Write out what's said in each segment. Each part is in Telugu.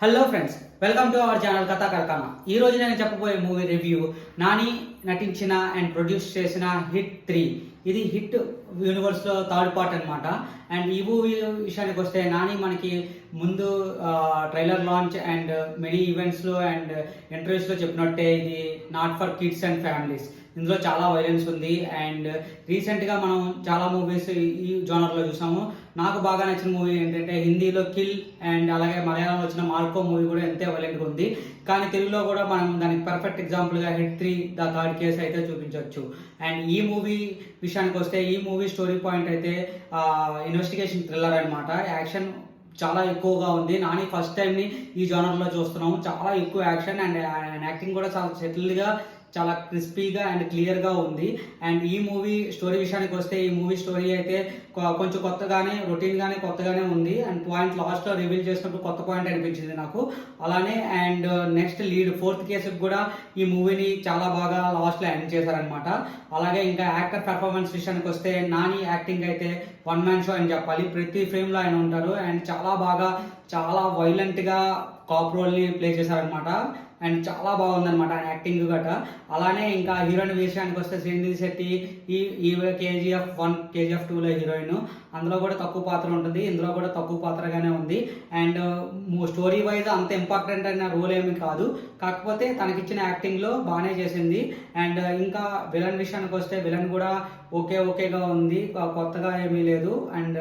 Hello friends, welcome to our channel కథా కార్ఖానా. ఈ రోజు నేను చెప్పబోయే మూవీ రివ్యూ నాని నటించిన అండ్ ప్రొడ్యూస్ చేసిన హిట్ 3. ఇది హిట్ యూనివర్స్ లో థర్డ్ పార్ట్ అన్నమాట. అండ్ ఈ మూవీ విషయానికి వస్తే నాని మనకి ముందు trailer launch and many events లో అండ్ ఇంటర్వ్యూస్ లో చెప్పినట్టే ఇది not for kids and families. ఇందులో చాలా వైలెన్స్ ఉంది అండ్ రీసెంట్ గా మనం చాలా మూవీస్ ఈ జోనర్ లో చూసాము. నాకు బాగా నచ్చిన మూవీ ఏంటంటే హిందీలో కిల్ అండ్ అలాగే మలయాళంలో వచ్చిన మార్కో మూవీ కూడా ఎంతే వైలెంట్గా ఉంది. కానీ తెలుగులో కూడా మనం దానికి పర్ఫెక్ట్ ఎగ్జాంపుల్గా హిట్ 3 ద థర్డ్ కేస్ అయితే చూపించవచ్చు. అండ్ ఈ మూవీ విషయానికి వస్తే ఈ మూవీ స్టోరీ పాయింట్ అయితే ఇన్వెస్టిగేషన్ థ్రిల్లర్ అనమాట. యాక్షన్ చాలా ఎక్కువగా ఉంది. నాని ఫస్ట్ టైంని ఈ జోనర్లో చూస్తున్నాము. చాలా ఎక్కువ యాక్షన్ అండ్ యాక్టింగ్ కూడా చాలా సెటిల్డ్గా, చాలా క్రిస్పీగా అండ్ క్లియర్గా ఉంది. అండ్ ఈ మూవీ స్టోరీ విషయానికి వస్తే ఈ మూవీ స్టోరీ అయితే కొంచెం కొత్తగానే, రొటీన్గానే కొత్తగానే ఉంది. అండ్ పాయింట్ లాస్ట్లో రివీల్ చేసినప్పుడు కొత్త పాయింట్ అనిపించింది నాకు. అలానే అండ్ నెక్స్ట్ లీడ్ 4th కేసుకి కూడా ఈ మూవీని చాలా బాగా లాస్ట్లో ఎండ్ చేశారనమాట. అలాగే ఇంకా యాక్టర్ పెర్ఫార్మెన్స్ విషయానికి వస్తే నాని యాక్టింగ్ అయితే వన్ మ్యాన్ షో అని చెప్పాలి. ప్రతి ఫ్రేమ్లో ఆయన ఉంటారు అండ్ చాలా బాగా, చాలా వైలెంట్గా కాప్ రోల్ని ప్లే చేశారనమాట. అండ్ చాలా బాగుందన్నమాట ఆయన యాక్టింగ్ గట్ట. అలానే ఇంకా హీరోయిన్ విషయానికి వస్తే శ్రీనిధి శెట్టి ఈ KGF 1 KGF 2లో హీరోయిన్. అందులో కూడా తక్కువ పాత్ర ఉంటుంది, ఇందులో కూడా తక్కువ పాత్రగానే ఉంది. అండ్ స్టోరీ వైజ్ అంత ఇంపార్టెంట్ అయిన రోల్ ఏమి కాదు, కాకపోతే తనకిచ్చిన యాక్టింగ్లో బాగానే చేసింది. అండ్ ఇంకా విలన్ విషయానికి వస్తే విలన్ కూడా ఓకేగా ఉంది, కొత్తగా ఏమీ లేదు. అండ్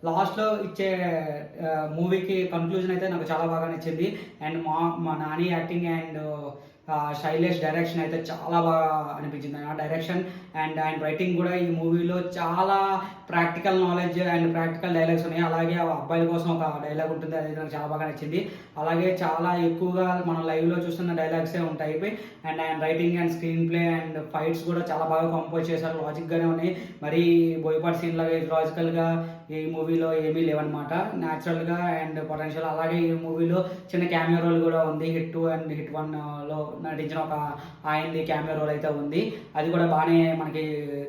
లాస్ట్లో ఇచ్చే మూవీకి కన్క్లూజన్ అయితే నాకు చాలా బాగా నచ్చింది. అండ్ మా Nani acting and Shailesh direction అయితే చాలా బాగా అనిపించింది. ఆ డైరెక్షన్ అండ్ ఆయన రైటింగ్ కూడా ఈ మూవీలో చాలా practical knowledge and practical dialogues ఉన్నాయి. అలాగే అబ్బాయిల కోసం ఒక డైలాగ్ ఉంటుంది, అది నాకు చాలా బాగా నచ్చింది. అలాగే చాలా ఎక్కువగా మనం లైవ్లో చూస్తున్న డైలాగ్సే ఉంటాయి. అండ్ ఆయన writing and screen play and fights కూడా చాలా బాగా కంపోజ్ చేశారు, లాజిక్గానే ఉన్నాయి. మరీ బోయపాటి సీన్ లాగా లాజికల్గా ఈ మూవీలో ఏమీ లేవన్నమాట, న్యాచురల్గా అండ్ పొటెన్షియల్. అలాగే ఈ మూవీలో చిన్న క్యామియో రోల్ కూడా ఉంది. హిట్ 2 అండ్ హిట్ 1లో నటించిన ఒక ఆయనది క్యామియో రోల్ అయితే ఉంది. అది కూడా బాగానే మనకి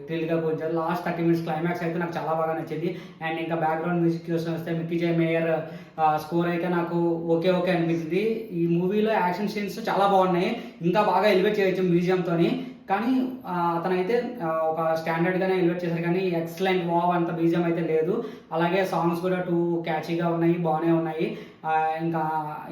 థ్రిల్గా కొంచెం లాస్ట్ 30 minutes క్లైమాక్స్ అయితే నాకు చాలా బాగా నచ్చింది. అండ్ ఇంకా బ్యాక్గ్రౌండ్ మ్యూజిక్ వస్తే మిక్కీ జే మేయర్ స్కోర్ అయితే నాకు ఓకే అనిపించింది. ఈ మూవీలో యాక్షన్ సీన్స్ చాలా బాగున్నాయి, ఇంకా బాగా ఎలివేట్ చేయొచ్చు మ్యూజియంతోని. కానీ అతనైతే ఒక స్టాండర్డ్గానే ఎలివేట్ చేశారు, కానీ ఎక్సలెంట్ వావ్ అంత బీజియం అయితే లేదు. అలాగే సాంగ్స్ కూడా 2 క్యాచీగా ఉన్నాయి, బాగానే ఉన్నాయి. ఇంకా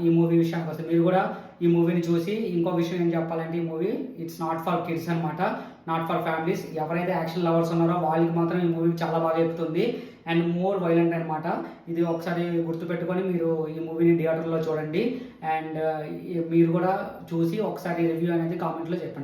ఈ మూవీ విషయానికి వస్తే మీరు కూడా ఈ మూవీని చూసి, ఇంకో విషయం ఏం చెప్పాలంటే ఈ movie it's not for kids అనమాట, నాట్ ఫర్ ఫ్యామిలీస్. ఎవరైతే యాక్షన్ లవర్స్ ఉన్నారో వాళ్ళకి మాత్రం ఈ మూవీ చాలా బాగా చెప్తుంది అండ్ మోర్ వైలెంట్ అనమాట. ఇది ఒకసారి గుర్తుపెట్టుకొని మీరు ఈ మూవీని థియేటర్లో చూడండి. అండ్ మీరు కూడా చూసి ఒకసారి రివ్యూ అనేది కామెంట్లో చెప్పండి.